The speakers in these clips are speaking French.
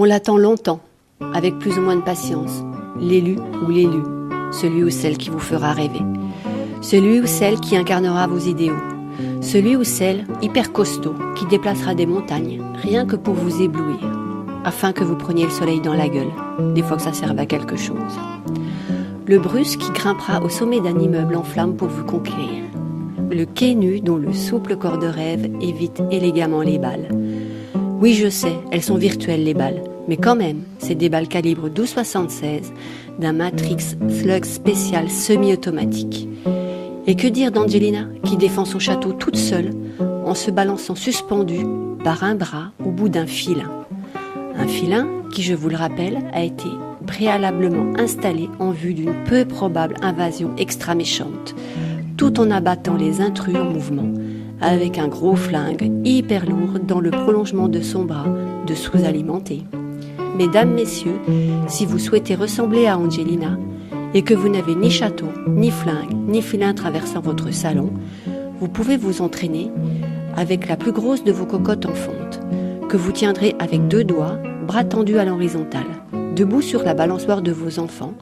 On l'attend longtemps, avec plus ou moins de patience, l'élu ou l'élu, celui ou celle qui vous fera rêver, celui ou celle qui incarnera vos idéaux, celui ou celle hyper costaud qui déplacera des montagnes, rien que pour vous éblouir, afin que vous preniez le soleil dans la gueule, des fois que ça serve à quelque chose. Le Bruce qui grimpera au sommet d'un immeuble en flammes pour vous conquérir. Le quai nu dont le souple corps de rêve évite élégamment les balles. Oui, je sais, elles sont virtuelles les balles, mais quand même, c'est des balles calibre 12,76 d'un Matrix Slug spécial semi-automatique. Et que dire d'Angelina, qui défend son château toute seule, en se balançant suspendue par un bras au bout d'un filin. Un filin qui, je vous le rappelle, a été préalablement installé en vue d'une peu probable invasion extra méchante, tout en abattant les intrus en mouvement, avec un gros flingue hyper lourd dans le prolongement de son bras de sous-alimenté. Mesdames, messieurs, si vous souhaitez ressembler à Angelina et que vous n'avez ni château, ni flingue, ni filin traversant votre salon, vous pouvez vous entraîner avec la plus grosse de vos cocottes en fonte, que vous tiendrez avec 2 doigts, bras tendus à l'horizontale, debout sur la balançoire de vos enfants,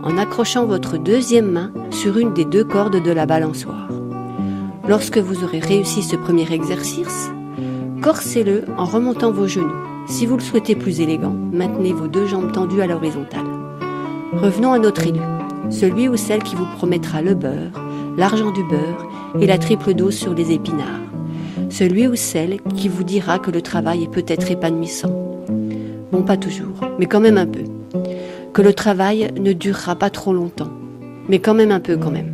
en accrochant votre 2e main sur une des 2 cordes de la balançoire. Lorsque vous aurez réussi ce premier exercice, corsez-le en remontant vos genoux. Si vous le souhaitez plus élégant, maintenez vos 2 jambes tendues à l'horizontale. Revenons à notre élu, celui ou celle qui vous promettra le beurre, l'argent du beurre et la triple dose sur les épinards. Celui ou celle qui vous dira que le travail est peut-être épanouissant. Bon, pas toujours, mais quand même un peu. Que le travail ne durera pas trop longtemps, mais quand même un peu quand même.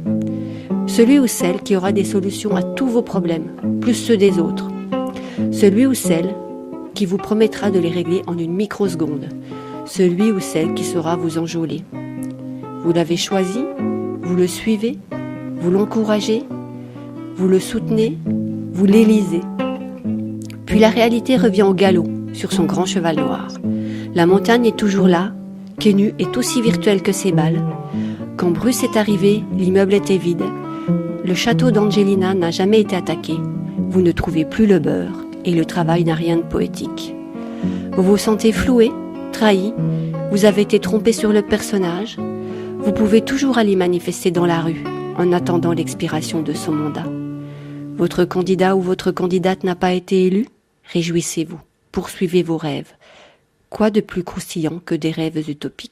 Celui ou celle qui aura des solutions à tous vos problèmes, plus ceux des autres. Celui ou celle qui vous promettra de les régler en une microseconde. Celui ou celle qui saura vous enjôler. Vous l'avez choisi, vous le suivez, vous l'encouragez, vous le soutenez, vous l'élisez. Puis la réalité revient au galop sur son grand cheval noir. La montagne est toujours là, quai nu est aussi virtuel que ses balles. Quand Bruce est arrivé, l'immeuble était vide. Le château d'Angelina n'a jamais été attaqué. Vous ne trouvez plus le beurre et le travail n'a rien de poétique. Vous vous sentez floué, trahi, vous avez été trompé sur le personnage. Vous pouvez toujours aller manifester dans la rue en attendant l'expiration de son mandat. Votre candidat ou votre candidate n'a pas été élu? Réjouissez-vous, poursuivez vos rêves. Quoi de plus croustillant que des rêves utopiques?